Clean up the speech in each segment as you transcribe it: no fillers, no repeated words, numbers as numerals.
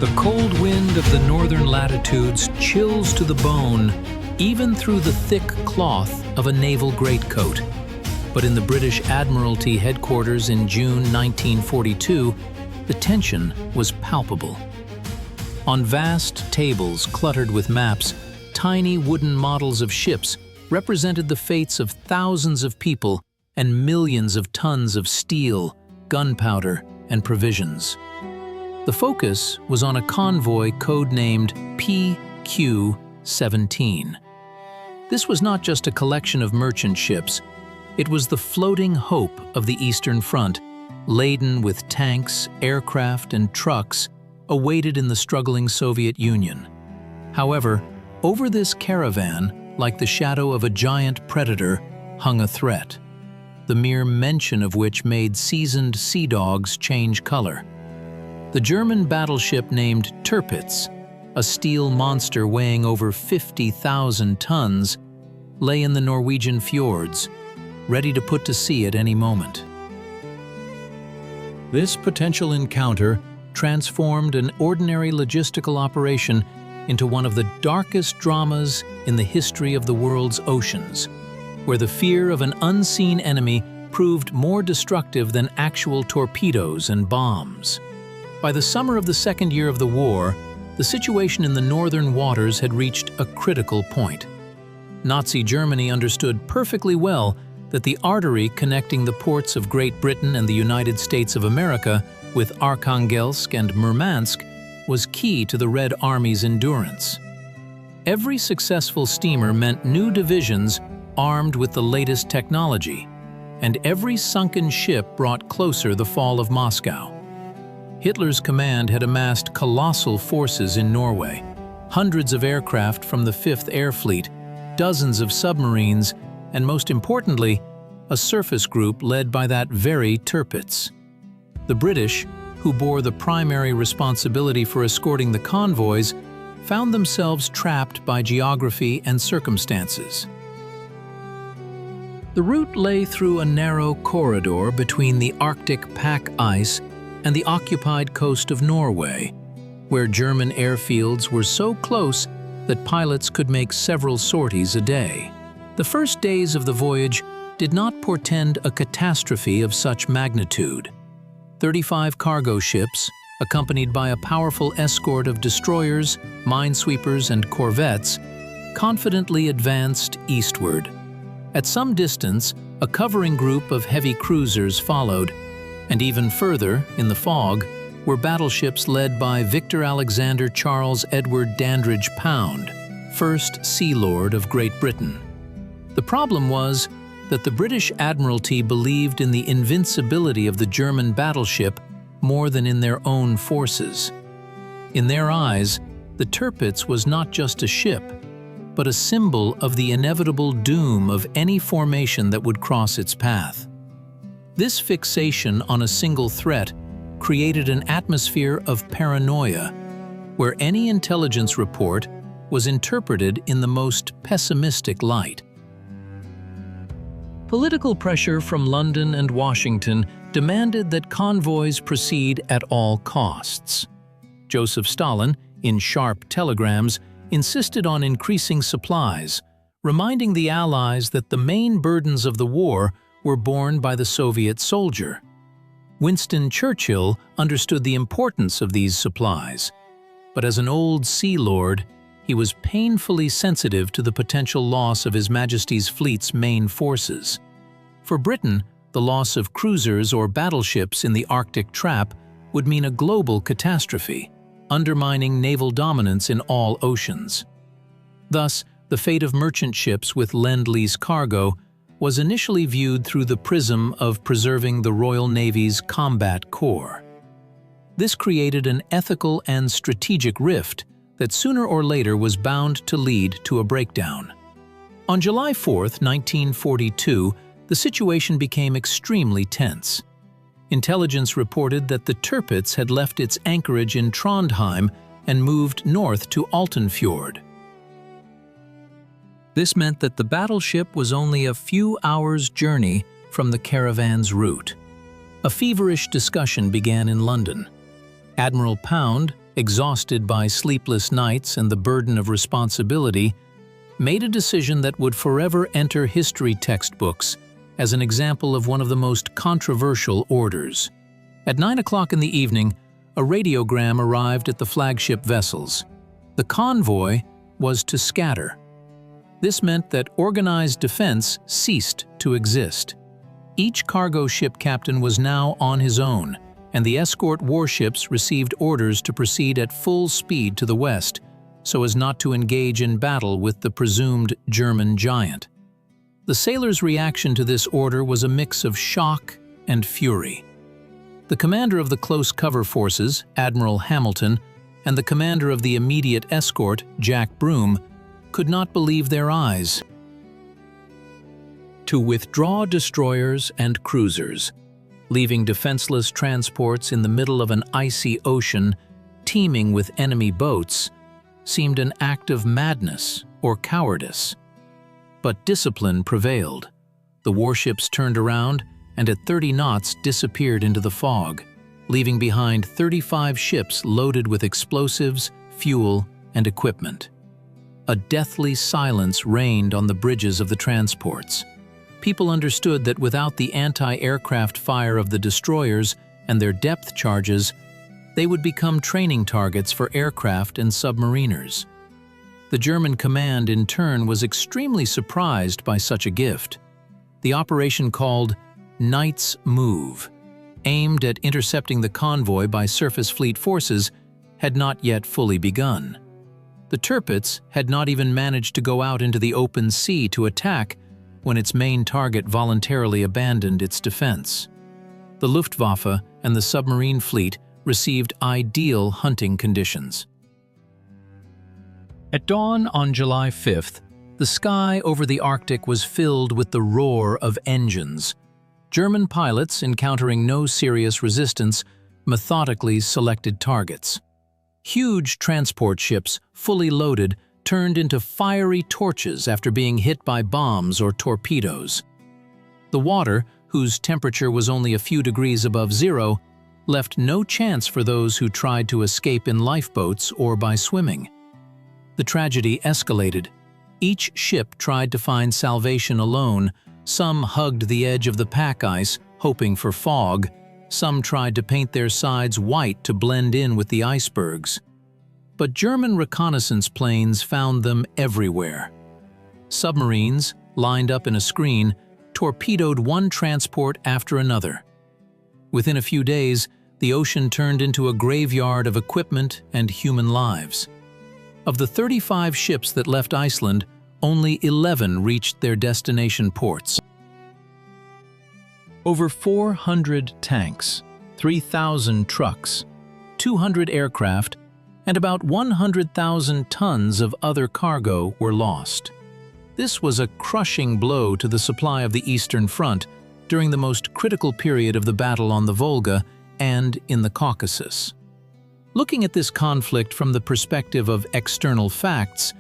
The cold wind of the northern latitudes chills to the bone, even through the thick cloth of a naval greatcoat. But in the British Admiralty headquarters in June 1942, the tension was palpable. On vast tables cluttered with maps, tiny wooden models of ships represented the fates of thousands of people and millions of tons of steel, gunpowder, and provisions. The focus was on a convoy codenamed PQ-17. This was not just a collection of merchant ships, it was the floating hope of the Eastern Front, laden with tanks, aircraft, and trucks awaited in the struggling Soviet Union. However, over this caravan, like the shadow of a giant predator, hung a threat, the mere mention of which made seasoned sea dogs change color. The German battleship named Tirpitz, a steel monster weighing over 50,000 tons, lay in the Norwegian fjords, ready to put to sea at any moment. This potential encounter transformed an ordinary logistical operation into one of the darkest dramas in the history of the world's oceans, where the fear of an unseen enemy proved more destructive than actual torpedoes and bombs. By the summer of the second year of the war, the situation in the northern waters had reached a critical point. Nazi Germany understood perfectly well that the artery connecting the ports of Great Britain and the United States of America with Arkhangelsk and Murmansk was key to the Red Army's endurance. Every successful steamer meant new divisions armed with the latest technology, and every sunken ship brought closer the fall of Moscow. Hitler's command had amassed colossal forces in Norway, hundreds of aircraft from the 5th Air Fleet, dozens of submarines, and most importantly, a surface group led by that very Tirpitz. The British, who bore the primary responsibility for escorting the convoys, found themselves trapped by geography and circumstances. The route lay through a narrow corridor between the Arctic pack ice and the occupied coast of Norway, where German airfields were so close that pilots could make several sorties a day. The first days of the voyage did not portend a catastrophe of such magnitude. 35 cargo ships, accompanied by a powerful escort of destroyers, minesweepers, and corvettes, confidently advanced eastward. At some distance, a covering group of heavy cruisers followed, and even further, in the fog, were battleships led by Victor Alexander Charles Edward Dandridge Pound, first Sea Lord of Great Britain. The problem was that the British Admiralty believed in the invincibility of the German battleship more than in their own forces. In their eyes, the Tirpitz was not just a ship, but a symbol of the inevitable doom of any formation that would cross its path. This fixation on a single threat created an atmosphere of paranoia, where any intelligence report was interpreted in the most pessimistic light. Political pressure from London and Washington demanded that convoys proceed at all costs. Joseph Stalin, in sharp telegrams, insisted on increasing supplies, reminding the Allies that the main burdens of the war were borne by the Soviet soldier. Winston Churchill understood the importance of these supplies, but as an old sea lord, he was painfully sensitive to the potential loss of His Majesty's fleet's main forces. For Britain, the loss of cruisers or battleships in the Arctic trap would mean a global catastrophe, undermining naval dominance in all oceans. Thus, the fate of merchant ships with Lend-Lease cargo was initially viewed through the prism of preserving the Royal Navy's combat core. This created an ethical and strategic rift that sooner or later was bound to lead to a breakdown. On July 4, 1942, the situation became extremely tense. Intelligence reported that the Tirpitz had left its anchorage in Trondheim and moved north to Altenfjord. This meant that the battleship was only a few hours' journey from the caravan's route. A feverish discussion began in London. Admiral Pound, exhausted by sleepless nights and the burden of responsibility, made a decision that would forever enter history textbooks as an example of one of the most controversial orders. At 9 o'clock in the evening, a radiogram arrived at the flagship vessels. The convoy was to scatter. This meant that organized defense ceased to exist. Each cargo ship captain was now on his own, and the escort warships received orders to proceed at full speed to the west, so as not to engage in battle with the presumed German giant. The sailors' reaction to this order was a mix of shock and fury. The commander of the close cover forces, Admiral Hamilton, and the commander of the immediate escort, Jack Broom, could not believe their eyes. To withdraw destroyers and cruisers, leaving defenseless transports in the middle of an icy ocean teeming with enemy boats, seemed an act of madness or cowardice. But discipline prevailed. The warships turned around and at 30 knots disappeared into the fog, leaving behind 35 ships loaded with explosives, fuel, and equipment. A deathly silence reigned on the bridges of the transports. People understood that without the anti-aircraft fire of the destroyers and their depth charges, they would become training targets for aircraft and submariners. The German command, in turn, was extremely surprised by such a gift. The operation, called Knight's Move, aimed at intercepting the convoy by surface fleet forces, had not yet fully begun. The Tirpitz had not even managed to go out into the open sea to attack when its main target voluntarily abandoned its defense. The Luftwaffe and the submarine fleet received ideal hunting conditions. At dawn on July 5th, the sky over the Arctic was filled with the roar of engines. German pilots, encountering no serious resistance, methodically selected targets. Huge transport ships, fully loaded, turned into fiery torches after being hit by bombs or torpedoes. The water, whose temperature was only a few degrees above zero, left no chance for those who tried to escape in lifeboats or by swimming. The tragedy escalated. Each ship tried to find salvation alone. Some hugged the edge of the pack ice, hoping for fog. Some tried to paint their sides white to blend in with the icebergs. But German reconnaissance planes found them everywhere. Submarines, lined up in a screen, torpedoed one transport after another. Within a few days, the ocean turned into a graveyard of equipment and human lives. Of the 35 ships that left Iceland, only 11 reached their destination ports. Over 400 tanks, 3,000 trucks, 200 aircraft, and about 100,000 tons of other cargo were lost. This was a crushing blow to the supply of the Eastern Front during the most critical period of the battle on the Volga and in the Caucasus. Looking at this conflict from the perspective of external facts,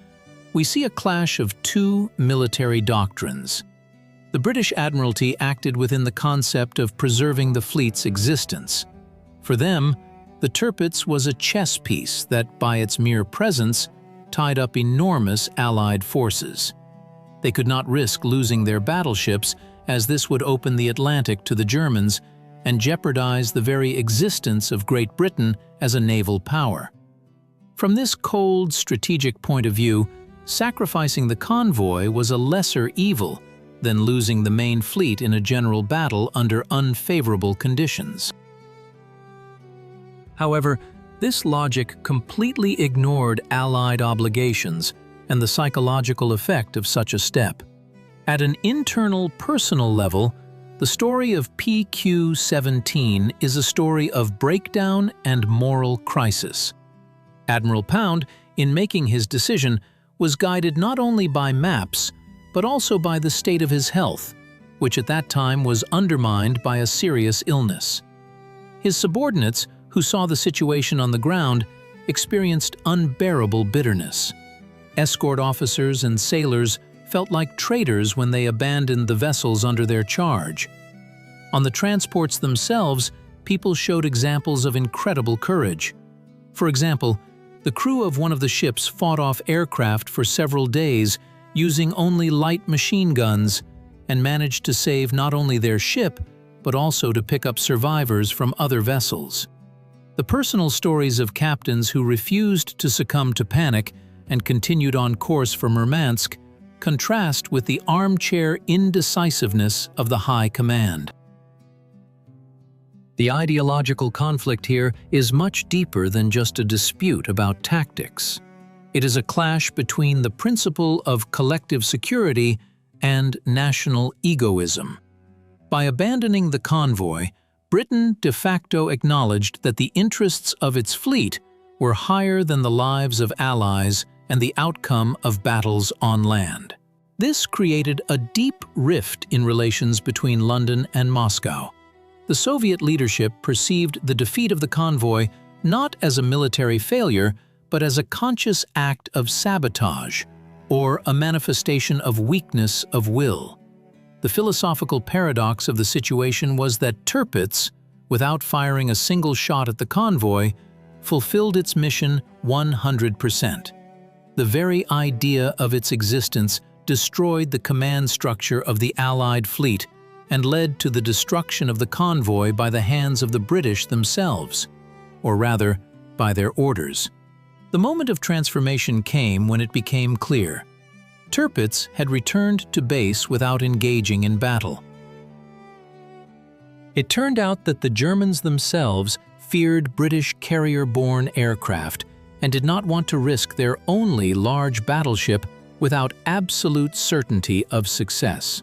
we see a clash of two military doctrines. The British Admiralty acted within the concept of preserving the fleet's existence. For them, the Tirpitz was a chess piece that, by its mere presence, tied up enormous Allied forces. They could not risk losing their battleships, as this would open the Atlantic to the Germans and jeopardize the very existence of Great Britain as a naval power. From this cold, strategic point of view, sacrificing the convoy was a lesser evil than losing the main fleet in a general battle under unfavorable conditions. However, this logic completely ignored Allied obligations and the psychological effect of such a step. At an internal, personal level, the story of PQ-17 is a story of breakdown and moral crisis. Admiral Pound, in making his decision, was guided not only by maps, but also by the state of his health, which at that time was undermined by a serious illness. His subordinates, who saw the situation on the ground, experienced unbearable bitterness. Escort officers and sailors felt like traitors when they abandoned the vessels under their charge. On the transports themselves, people showed examples of incredible courage. For example, the crew of one of the ships fought off aircraft for several days using only light machine guns and managed to save not only their ship, but also to pick up survivors from other vessels. The personal stories of captains who refused to succumb to panic and continued on course for Murmansk contrast with the armchair indecisiveness of the high command. The ideological conflict here is much deeper than just a dispute about tactics. It is a clash between the principle of collective security and national egoism. By abandoning the convoy, Britain de facto acknowledged that the interests of its fleet were higher than the lives of allies and the outcome of battles on land. This created a deep rift in relations between London and Moscow. The Soviet leadership perceived the defeat of the convoy not as a military failure, but as a conscious act of sabotage, or a manifestation of weakness of will. The philosophical paradox of the situation was that Tirpitz, without firing a single shot at the convoy, fulfilled its mission 100%. The very idea of its existence destroyed the command structure of the Allied fleet and led to the destruction of the convoy by the hands of the British themselves, or rather, by their orders. The moment of transformation came when it became clear. Tirpitz had returned to base without engaging in battle. It turned out that the Germans themselves feared British carrier-borne aircraft and did not want to risk their only large battleship without absolute certainty of success.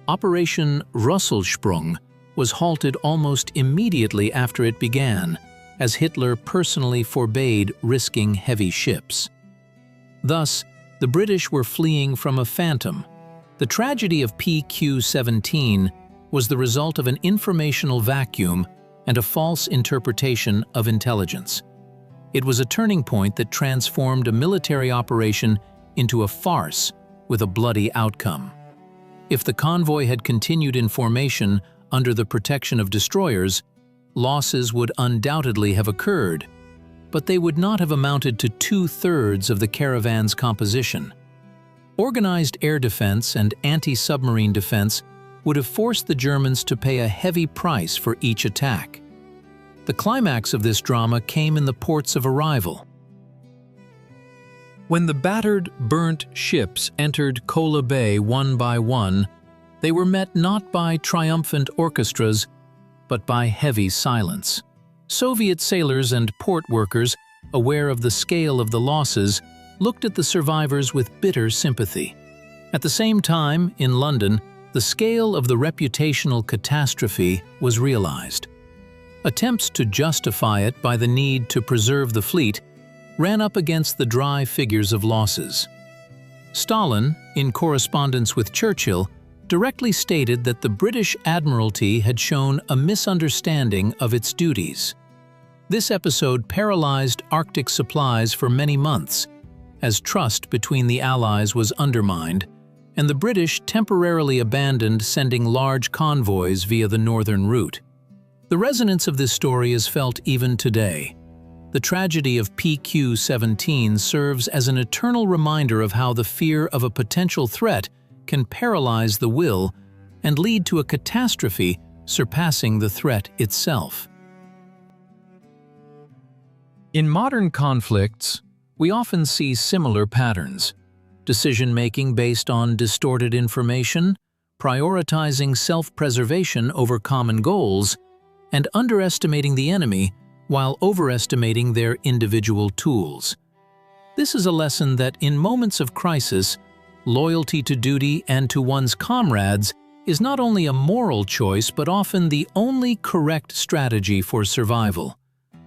Operation Russelsprung was halted almost immediately after it began, as Hitler personally forbade risking heavy ships. Thus, the British were fleeing from a phantom. The tragedy of PQ-17 was the result of an informational vacuum and a false interpretation of intelligence. It was a turning point that transformed a military operation into a farce with a bloody outcome. If the convoy had continued in formation under the protection of destroyers, losses would undoubtedly have occurred, but they would not have amounted to 2/3 of the caravan's composition. Organized air defense and anti-submarine defense would have forced the Germans to pay a heavy price for each attack. The climax of this drama came in the ports of arrival. When the battered, burnt ships entered Kola Bay one by one, they were met not by triumphant orchestras, but by heavy silence. Soviet sailors and port workers, aware of the scale of the losses, looked at the survivors with bitter sympathy. At the same time, in London, the scale of the reputational catastrophe was realized. Attempts to justify it by the need to preserve the fleet ran up against the dry figures of losses. Stalin, in correspondence with Churchill, directly stated that the British Admiralty had shown a misunderstanding of its duties. This episode paralyzed Arctic supplies for many months, as trust between the Allies was undermined, and the British temporarily abandoned sending large convoys via the northern route. The resonance of this story is felt even today. The tragedy of PQ-17 serves as an eternal reminder of how the fear of a potential threat can paralyze the will and lead to a catastrophe surpassing the threat itself. In modern conflicts, we often see similar patterns: decision-making based on distorted information, prioritizing self-preservation over common goals, and underestimating the enemy while overestimating their individual tools. This is a lesson that in moments of crisis, loyalty to duty and to one's comrades is not only a moral choice but often the only correct strategy for survival.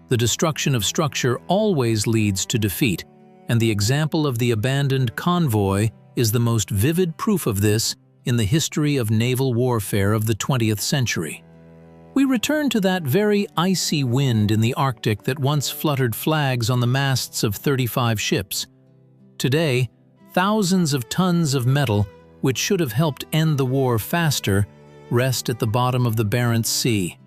The destruction of structure always leads to defeat, and the example of the abandoned convoy is the most vivid proof of this in the history of naval warfare of the 20th century. We return to that very icy wind in the Arctic that once fluttered flags on the masts of 35 ships. Today, thousands of tons of metal, which should have helped end the war faster, rest at the bottom of the Barents Sea.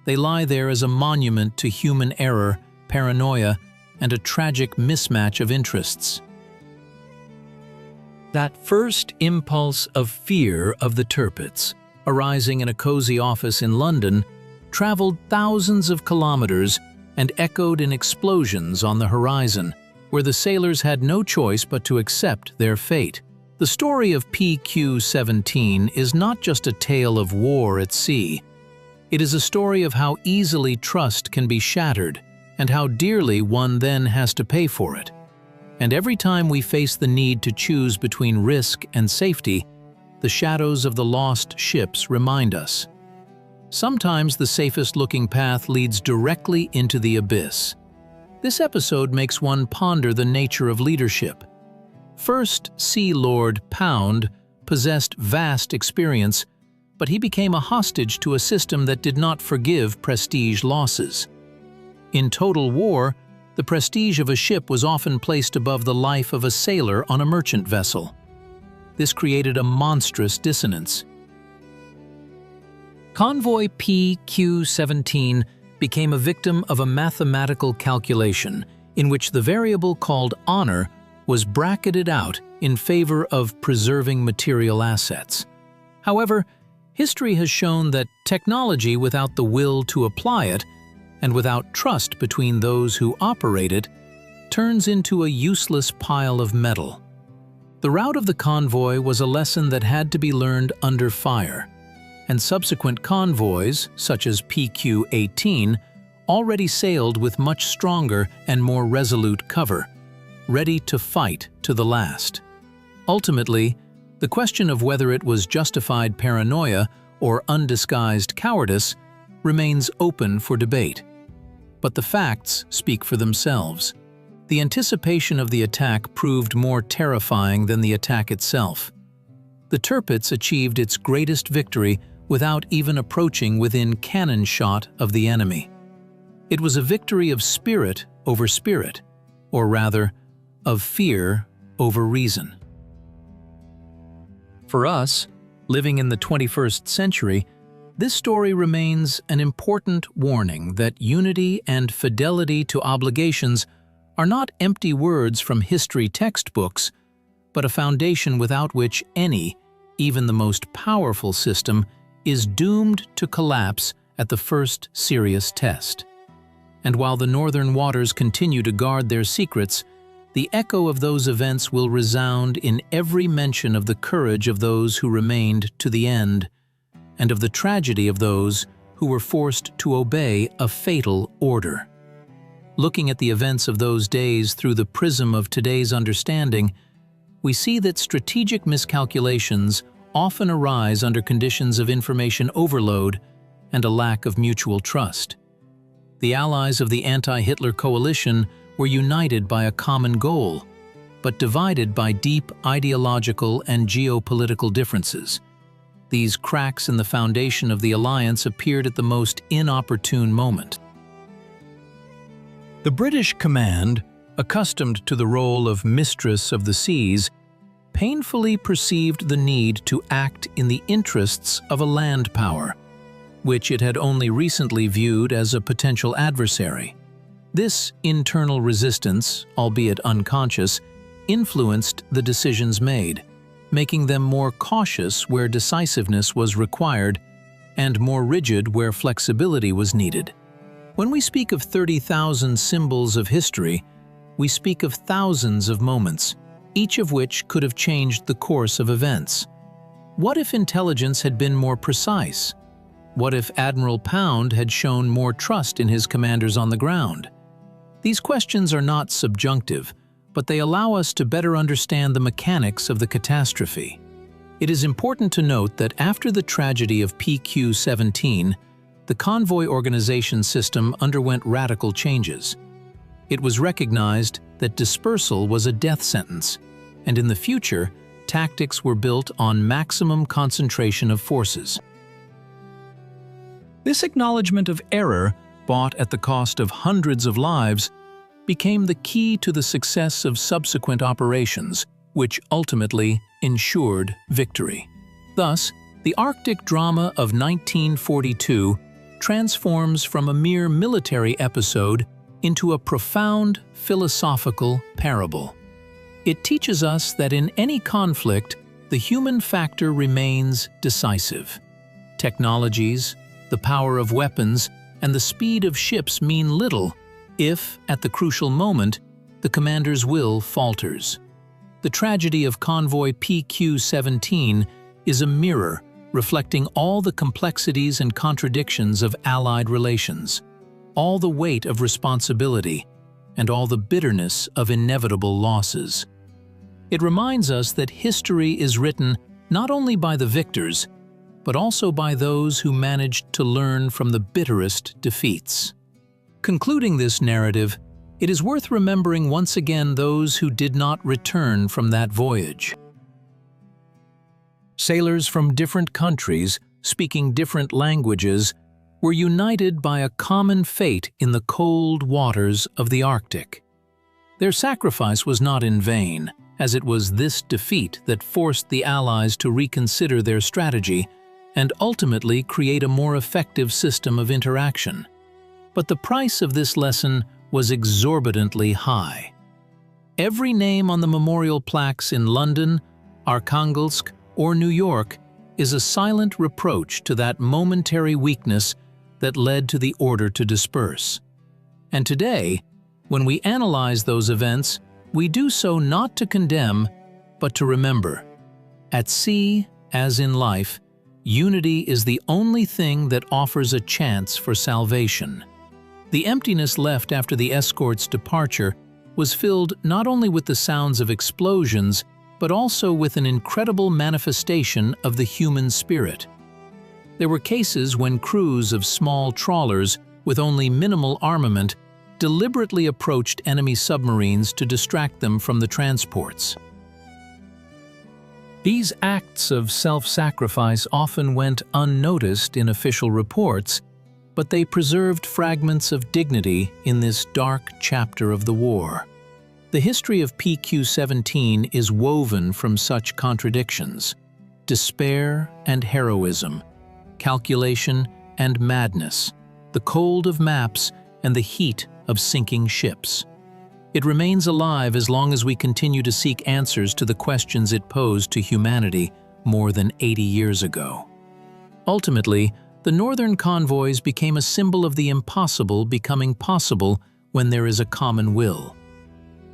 They lie there as a monument to human error, paranoia, and a tragic mismatch of interests. That first impulse of fear of the Tirpitz, arising in a cozy office in London, traveled thousands of kilometers and echoed in explosions on the horizon, where the sailors had no choice but to accept their fate. The story of PQ-17 is not just a tale of war at sea. It is a story of how easily trust can be shattered and how dearly one then has to pay for it. And every time we face the need to choose between risk and safety, the shadows of the lost ships remind us. Sometimes the safest-looking path leads directly into the abyss. This episode makes one ponder the nature of leadership. First Sea Lord Pound possessed vast experience, but he became a hostage to a system that did not forgive prestige losses. In total war, the prestige of a ship was often placed above the life of a sailor on a merchant vessel. This created a monstrous dissonance. Convoy PQ-17 became a victim of a mathematical calculation in which the variable called honor was bracketed out in favor of preserving material assets. However, history has shown that technology without the will to apply it, and without trust between those who operate it, turns into a useless pile of metal. The route of the convoy was a lesson that had to be learned under fire, and subsequent convoys, such as PQ-18, already sailed with much stronger and more resolute cover, ready to fight to the last. Ultimately, the question of whether it was justified paranoia or undisguised cowardice remains open for debate. But the facts speak for themselves. The anticipation of the attack proved more terrifying than the attack itself. The Tirpitz achieved its greatest victory without even approaching within cannon shot of the enemy. It was a victory of spirit over spirit, or rather, of fear over reason. For us, living in the 21st century, this story remains an important warning that unity and fidelity to obligations are not empty words from history textbooks, but a foundation without which any, even the most powerful system, is doomed to collapse at the first serious test. And while the northern waters continue to guard their secrets, the echo of those events will resound in every mention of the courage of those who remained to the end, and of the tragedy of those who were forced to obey a fatal order. Looking at the events of those days through the prism of today's understanding, we see that strategic miscalculations often arise under conditions of information overload and a lack of mutual trust. The allies of the anti-Hitler coalition were united by a common goal, but divided by deep ideological and geopolitical differences. These cracks in the foundation of the alliance appeared at the most inopportune moment. The British command, accustomed to the role of mistress of the seas, painfully perceived the need to act in the interests of a land power, which it had only recently viewed as a potential adversary. This internal resistance, albeit unconscious, influenced the decisions made, making them more cautious where decisiveness was required and more rigid where flexibility was needed. When we speak of 30,000 symbols of history, we speak of thousands of moments, each of which could have changed the course of events. What if intelligence had been more precise? What if Admiral Pound had shown more trust in his commanders on the ground? These questions are not subjunctive, but they allow us to better understand the mechanics of the catastrophe. It is important to note that after the tragedy of PQ-17, the convoy organization system underwent radical changes. It was recognized that dispersal was a death sentence, and in the future, tactics were built on maximum concentration of forces. This acknowledgement of error, bought at the cost of hundreds of lives, became the key to the success of subsequent operations, which ultimately ensured victory. Thus, the Arctic drama of 1942 transforms from a mere military episode into a profound philosophical parable. It teaches us that in any conflict, the human factor remains decisive. Technologies, the power of weapons, and the speed of ships mean little if, at the crucial moment, the commander's will falters. The tragedy of convoy PQ-17 is a mirror reflecting all the complexities and contradictions of Allied relations, all the weight of responsibility, and all the bitterness of inevitable losses. It reminds us that history is written not only by the victors, but also by those who managed to learn from the bitterest defeats. Concluding this narrative, it is worth remembering once again those who did not return from that voyage. Sailors from different countries, speaking different languages, were united by a common fate in the cold waters of the Arctic. Their sacrifice was not in vain, as it was this defeat that forced the Allies to reconsider their strategy and ultimately create a more effective system of interaction. But the price of this lesson was exorbitantly high. Every name on the memorial plaques in London, Arkhangelsk, or New York is a silent reproach to that momentary weakness that led to the order to disperse. And today, when we analyze those events, we do so not to condemn, but to remember. At sea, as in life, unity is the only thing that offers a chance for salvation. The emptiness left after the escort's departure was filled not only with the sounds of explosions, but also with an incredible manifestation of the human spirit. There were cases when crews of small trawlers with only minimal armament deliberately approached enemy submarines to distract them from the transports. These acts of self-sacrifice often went unnoticed in official reports, but they preserved fragments of dignity in this dark chapter of the war. The history of PQ-17 is woven from such contradictions: despair and heroism, calculation and madness, the cold of maps and the heat of sinking ships. It remains alive as long as we continue to seek answers to the questions it posed to humanity more than 80 years ago. Ultimately, the northern convoys became a symbol of the impossible becoming possible when there is a common will.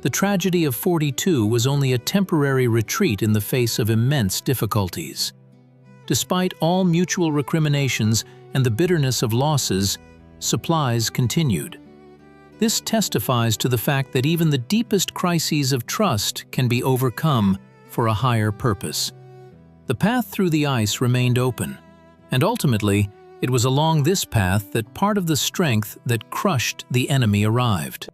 The tragedy of 42 was only a temporary retreat in the face of immense difficulties. Despite all mutual recriminations and the bitterness of losses, supplies continued. This testifies to the fact that even the deepest crises of trust can be overcome for a higher purpose. The path through the ice remained open, and ultimately, it was along this path that part of the strength that crushed the enemy arrived.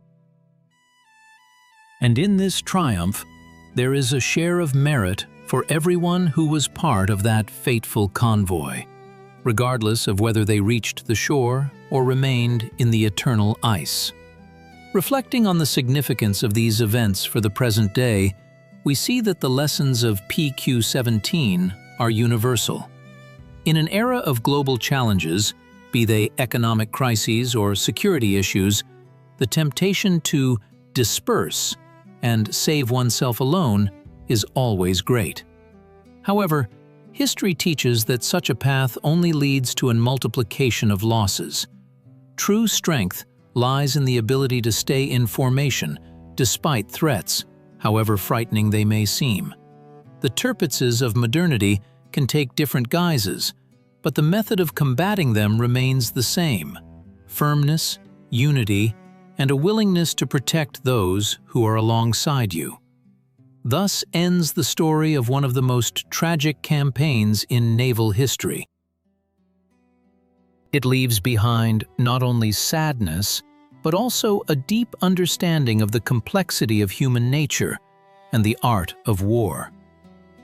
And in this triumph, there is a share of merit for everyone who was part of that fateful convoy, regardless of whether they reached the shore or remained in the eternal ice. Reflecting on the significance of these events for the present day, we see that the lessons of PQ-17 are universal. In an era of global challenges, be they economic crises or security issues, the temptation to disperse and save oneself alone is always great. However, history teaches that such a path only leads to a multiplication of losses. True strength lies in the ability to stay in formation despite threats, however frightening they may seem. The Tirpitzes of modernity can take different guises, but the method of combating them remains the same: firmness, unity, and a willingness to protect those who are alongside you. Thus ends the story of one of the most tragic campaigns in naval history. It leaves behind not only sadness, but also a deep understanding of the complexity of human nature and the art of war.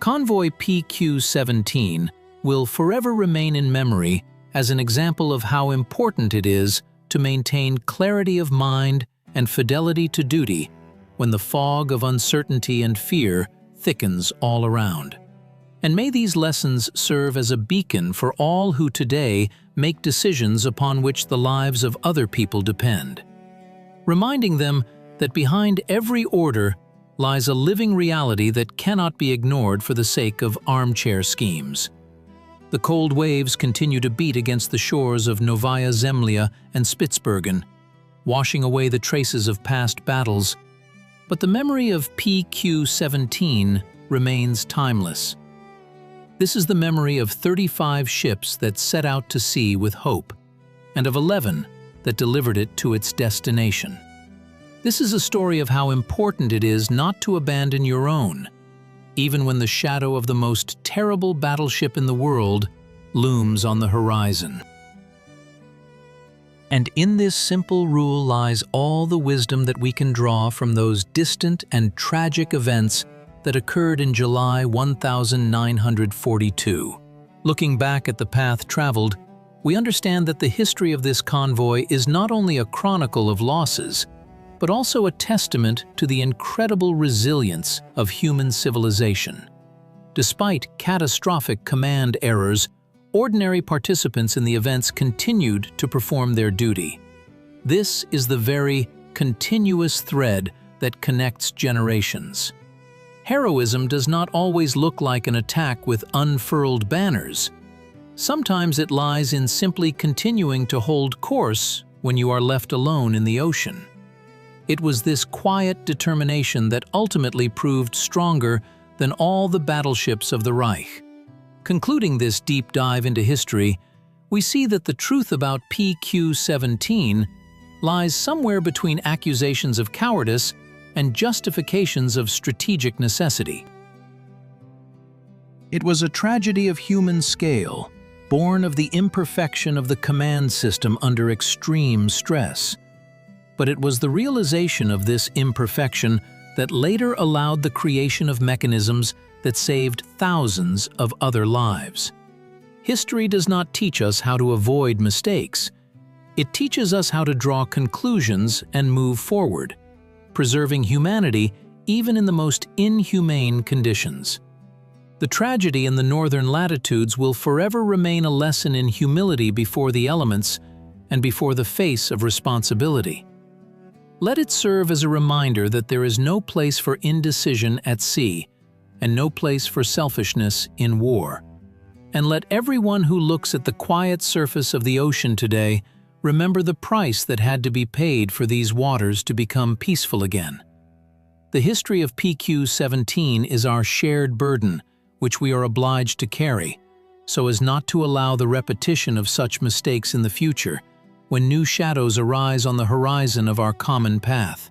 Convoy PQ-17 will forever remain in memory as an example of how important it is to maintain clarity of mind and fidelity to duty when the fog of uncertainty and fear thickens all around. And may these lessons serve as a beacon for all who today make decisions upon which the lives of other people depend. reminding them that behind every order lies a living reality that cannot be ignored for the sake of armchair schemes. The cold waves continue to beat against the shores of Novaya Zemlya and Spitsbergen, washing away the traces of past battles, but the memory of PQ-17 remains timeless. This is the memory of 35 ships that set out to sea with hope, and of 11 that delivered it to its destination. This is a story of how important it is not to abandon your own, even when the shadow of the most terrible battleship in the world looms on the horizon. And in this simple rule lies all the wisdom that we can draw from those distant and tragic events that occurred in July 1942. Looking back at the path traveled, we understand that the history of this convoy is not only a chronicle of losses, but also a testament to the incredible resilience of human civilization. Despite catastrophic command errors, ordinary participants in the events continued to perform their duty. This is the very continuous thread that connects generations. Heroism does not always look like an attack with unfurled banners. Sometimes it lies in simply continuing to hold course when you are left alone in the ocean. It was this quiet determination that ultimately proved stronger than all the battleships of the Reich. Concluding this deep dive into history, we see that the truth about PQ-17 lies somewhere between accusations of cowardice and justifications of strategic necessity. It was a tragedy of human scale, born of the imperfection of the command system under extreme stress. But it was the realization of this imperfection that later allowed the creation of mechanisms that saved thousands of other lives. History does not teach us how to avoid mistakes. It teaches us how to draw conclusions and move forward, preserving humanity even in the most inhumane conditions. The tragedy in the northern latitudes will forever remain a lesson in humility before the elements and before the face of responsibility. Let it serve as a reminder that there is no place for indecision at sea and no place for selfishness in war. And let everyone who looks at the quiet surface of the ocean today remember the price that had to be paid for these waters to become peaceful again. The history of PQ-17 is our shared burden, which we are obliged to carry, so as not to allow the repetition of such mistakes in the future, when new shadows arise on the horizon of our common path.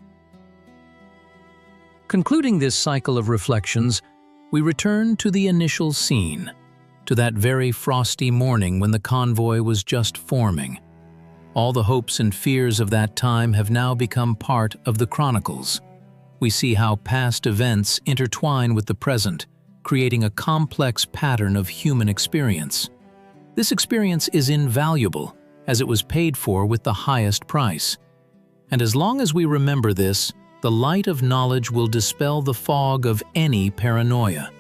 Concluding this cycle of reflections, we return to the initial scene, to that very frosty morning when the convoy was just forming. All the hopes and fears of that time have now become part of the chronicles. We see how past events intertwine with the present, creating a complex pattern of human experience. This experience is invaluable, as it was paid for with the highest price. And as long as we remember this, the light of knowledge will dispel the fog of any paranoia,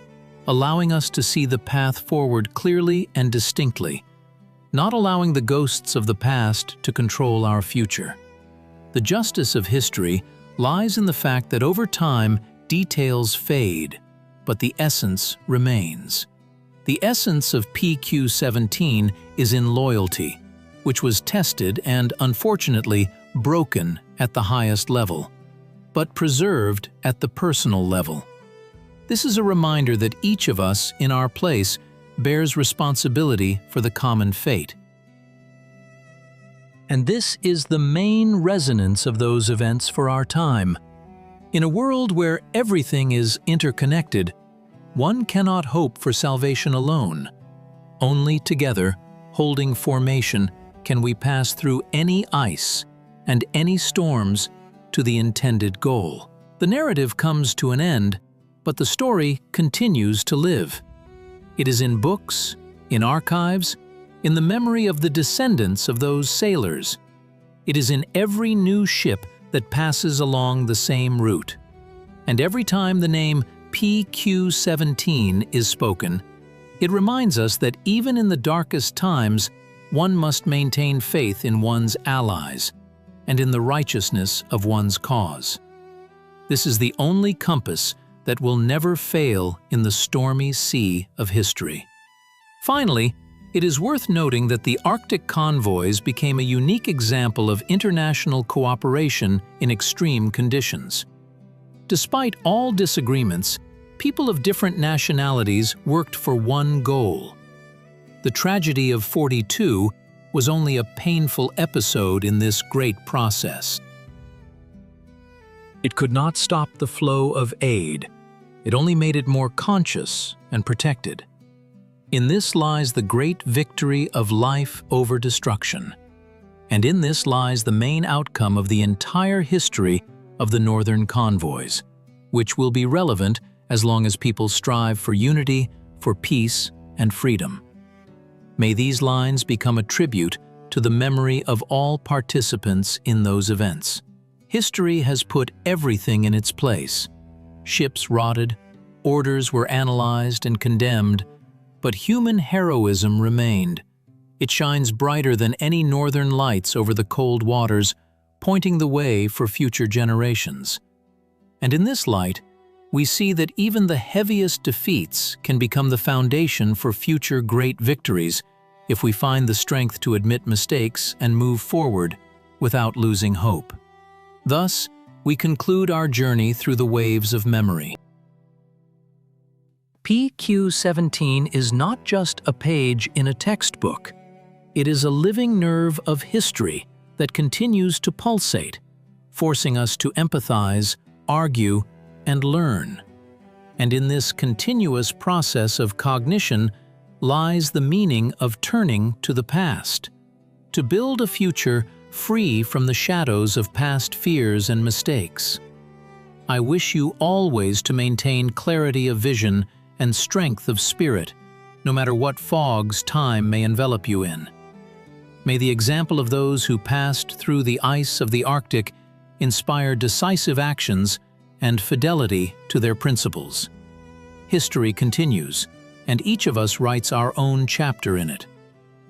allowing us to see the path forward clearly and distinctly, not allowing the ghosts of the past to control our future. The justice of history lies in the fact that over time, details fade, but the essence remains. The essence of PQ-17 is in loyalty, which was tested and, unfortunately, broken at the highest level, but preserved at the personal level. This is a reminder that each of us, in our place, bears responsibility for the common fate. And this is the main resonance of those events for our time. In a world where everything is interconnected, one cannot hope for salvation alone. Only together, holding formation, can we pass through any ice and any storms to the intended goal. The narrative comes to an end, but the story continues to live. It is in books, in archives, in the memory of the descendants of those sailors. It is in every new ship that passes along the same route. And every time the name PQ-17 is spoken, it reminds us that even in the darkest times, one must maintain faith in one's allies, and in the righteousness of one's cause. This is the only compass that will never fail in the stormy sea of history. Finally, it is worth noting that the Arctic convoys became a unique example of international cooperation in extreme conditions. Despite all disagreements, people of different nationalities worked for one goal. The tragedy of 42 was only a painful episode in this great process. It could not stop the flow of aid. It only made it more conscious and protected. In this lies the great victory of life over destruction. And in this lies the main outcome of the entire history of the Northern convoys, which will be relevant as long as people strive for unity, for peace, and freedom. May these lines become a tribute to the memory of all participants in those events. History has put everything in its place. Ships rotted, orders were analyzed and condemned, but human heroism remained. It shines brighter than any northern lights over the cold waters, pointing the way for future generations. And in this light, we see that even the heaviest defeats can become the foundation for future great victories if we find the strength to admit mistakes and move forward without losing hope. Thus, we conclude our journey through the waves of memory. PQ-17 is not just a page in a textbook. It is a living nerve of history that continues to pulsate, forcing us to empathize, argue, and learn. And in this continuous process of cognition lies the meaning of turning to the past, to build a future free from the shadows of past fears and mistakes. I wish you always to maintain clarity of vision and strength of spirit, no matter what fogs time may envelop you in. May the example of those who passed through the ice of the Arctic inspire decisive actions and fidelity to their principles. History continues, and each of us writes our own chapter in it.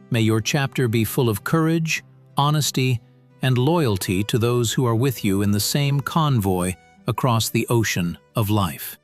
May your chapter be full of courage, honesty, and loyalty to those who are with you in the same convoy across the ocean of life.